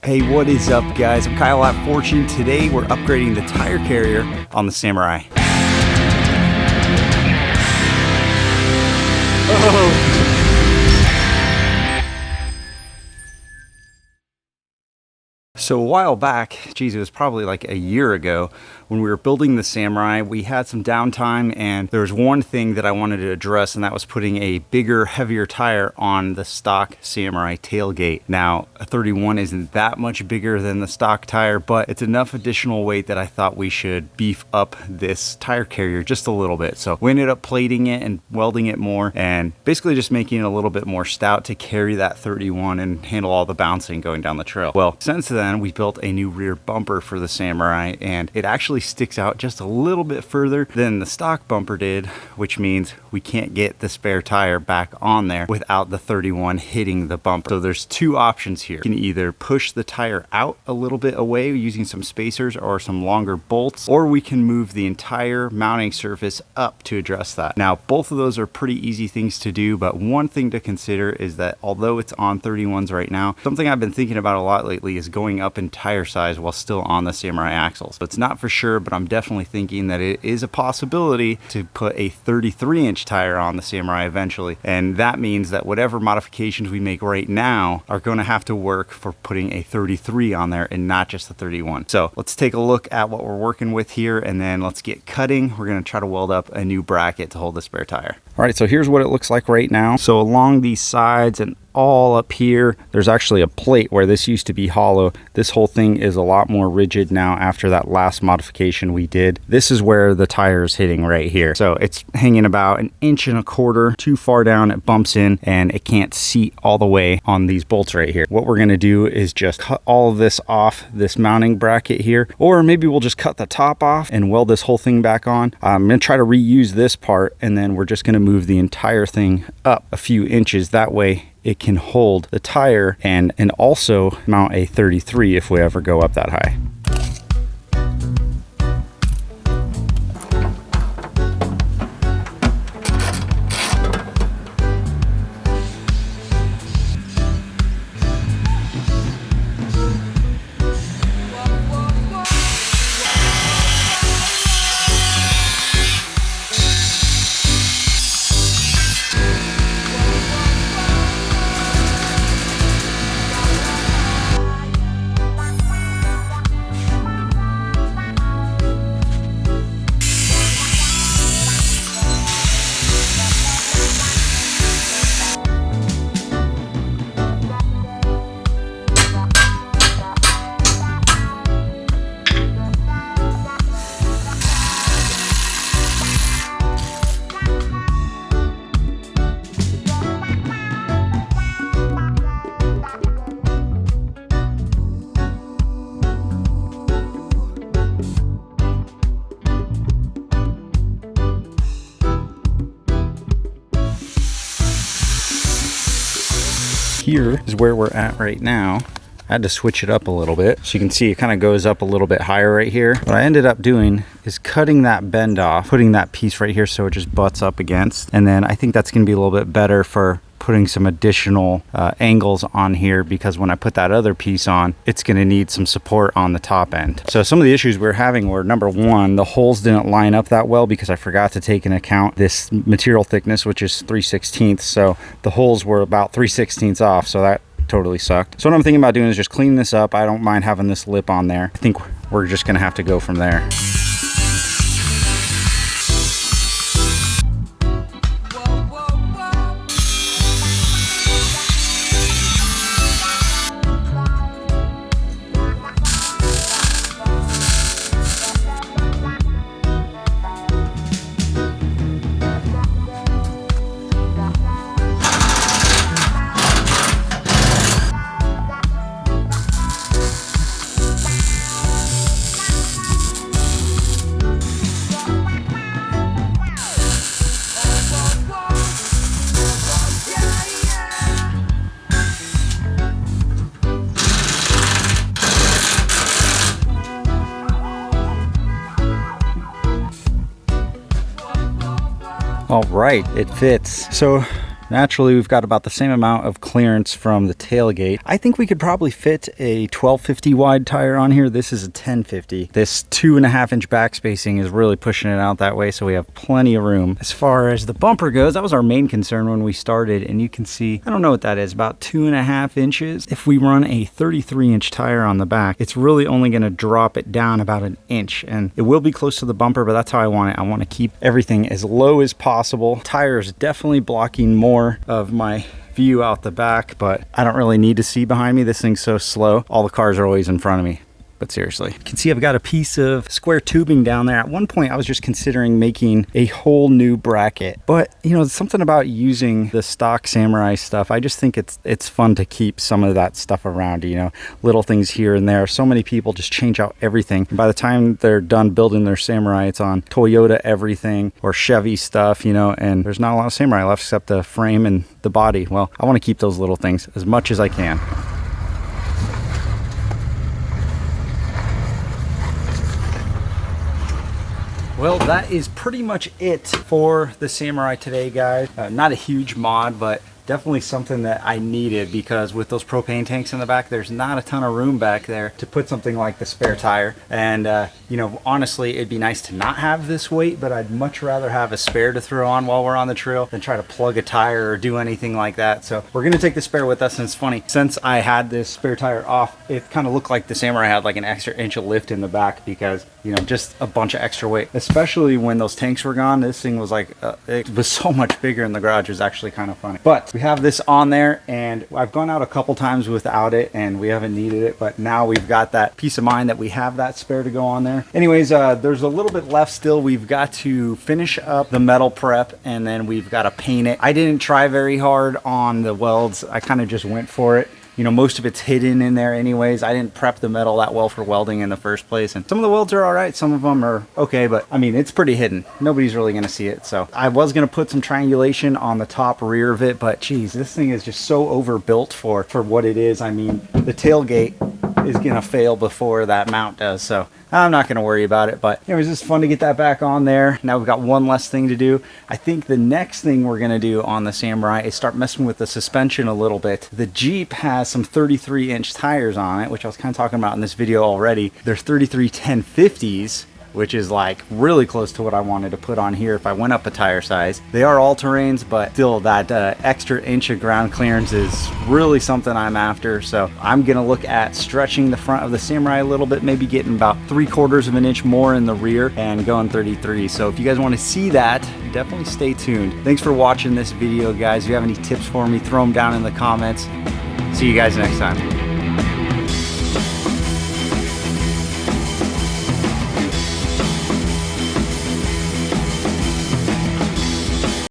Hey, what is up, guys? I'm Kyle at Fortune. Today we're upgrading the tire carrier on the Samurai. Oh! So a while back, geez, it was probably like a year ago, when we were building the Samurai, we had some downtime, and there was one thing that I wanted to address, and that was putting a bigger, heavier tire on the stock Samurai tailgate. Now, a 31 isn't that much bigger than the stock tire, but it's enough additional weight that I thought we should beef up this tire carrier just a little bit. So we ended up plating it and welding it more, and basically just making it a little bit more stout to carry that 31 and handle all the bouncing going down the trail. Well, since then, we built a new rear bumper for the Samurai, and it actually sticks out just a little bit further than the stock bumper did, which means we can't get the spare tire back on there without the 31 hitting the bumper. So there's two options here. You can either push the tire out a little bit away using some spacers or some longer bolts, or we can move the entire mounting surface up to address that. Now, both of those are pretty easy things to do, but one thing to consider is that although it's on 31s right now, something I've been thinking about a lot lately is going up in tire size while still on the Samurai axles. So it's not for sure, but I'm definitely thinking that it is a possibility to put a 33-inch tire on the Samurai eventually. And that means that whatever modifications we make right now are going to have to work for putting a 33 on there and not just the 31. So let's take a look at what we're working with here, and then let's get cutting. We're going to try to weld up a new bracket to hold the spare tire. All right, so here's what it looks like right now. So along these sides and all up here, there's actually a plate where this used to be hollow. This whole thing is a lot more rigid now after that last modification we did. This is where the tire is hitting right here. So it's hanging about 1.25 inches too far down. It bumps in and it can't seat all the way on these bolts right here. What we're going to do is just cut all of this off this mounting bracket here, or maybe we'll just cut the top off and weld this whole thing back on. I'm going to try to reuse this part, and then we're just going to move the entire thing up a few inches. That way it can hold the tire and also mount a 33 if we ever go up that high. Here is where we're at right now. I had to switch it up a little bit. So you can see it kind of goes up a little bit higher right here. What I ended up doing is cutting that bend off, putting that piece right here so it just butts up against. And then I think that's going to be a little bit better for putting some additional angles on here, because when I put that other piece on, it's going to need some support on the top end. So some of the issues we were having were, number one, the holes didn't line up that well because I forgot to take into account this material thickness, which is 3/16. So the holes were about 3/16 off. So that totally sucked. So what I'm thinking about doing is just cleaning this up. I don't mind having this lip on there. I think we're just going to have to go from there. All right, it fits. So Naturally, we've got about the same amount of clearance from the tailgate. I think we could probably fit a 1250 wide tire on here. This is a 1050. This 2.5 inch back spacing is really pushing it out that way, so we have plenty of room. As far as the bumper goes, that was our main concern when we started, and you can see, I don't know what that is, about 2.5 inches. If we run a 33 inch tire on the back, it's really only going to drop it down about an inch, and it will be close to the bumper, but that's how I want it. I want to keep everything as low as possible. Tire is definitely blocking more of my view out the back, but I don't really need to see behind me. This thing's so slow. All the cars are always in front of me. But seriously, you can see I've got a piece of square tubing down there. At one point, I was just considering making a whole new bracket. But, you know, something about using the stock Samurai stuff, I just think it's fun to keep some of that stuff around, you know, little things here and there. So many people just change out everything. And by the time they're done building their Samurai, it's on Toyota everything or Chevy stuff, you know, and there's not a lot of Samurai left except the frame and the body. Well, I want to keep those little things as much as I can. Well, that is pretty much it for the Samurai today, guys. Not a huge mod, but definitely something that I needed, because with those propane tanks in the back, there's not a ton of room back there to put something like the spare tire. And you know, honestly, it'd be nice to not have this weight, but I'd much rather have a spare to throw on while we're on the trail than try to plug a tire or do anything like that. So we're gonna take the spare with us. And it's funny, since I had this spare tire off, it kind of looked like the Samurai had like an extra inch of lift in the back, because, you know, just a bunch of extra weight, especially when those tanks were gone. This thing was like, it was so much bigger in the garage. It was actually kind of funny. But we have this on there, and I've gone out a couple times without it and we haven't needed it, but now we've got that peace of mind that we have that spare to go on there. Anyways, there's a little bit left still. We've got to finish up the metal prep, and then we've got to paint it. I didn't try very hard on the welds. I kind of just went for it. You know, most of it's hidden in there anyways. I didn't prep the metal that well for welding in the first place. And some of the welds are all right. Some of them are okay, but I mean, it's pretty hidden. Nobody's really going to see it. So I was going to put some triangulation on the top rear of it, but geez, this thing is just so overbuilt for what it is. I mean, the tailgate is going to fail before that mount does. So I'm not going to worry about it, but it was just fun to get that back on there. Now we've got one less thing to do. I think the next thing we're going to do on the Samurai is start messing with the suspension a little bit. The Jeep has some 33 inch tires on it, which I was kind of talking about in this video already. They're 33 1050s, which is like really close to what I wanted to put on here if I went up a tire size. They are all-terrains, but still that extra inch of ground clearance is really something I'm after. So I'm gonna look at stretching the front of the Samurai a little bit, maybe getting about 3/4 of an inch more in the rear and going 33. So if you guys want to see that, definitely stay tuned. Thanks for watching this video, guys. If you have any tips for me, throw them down in the comments. See you guys next time.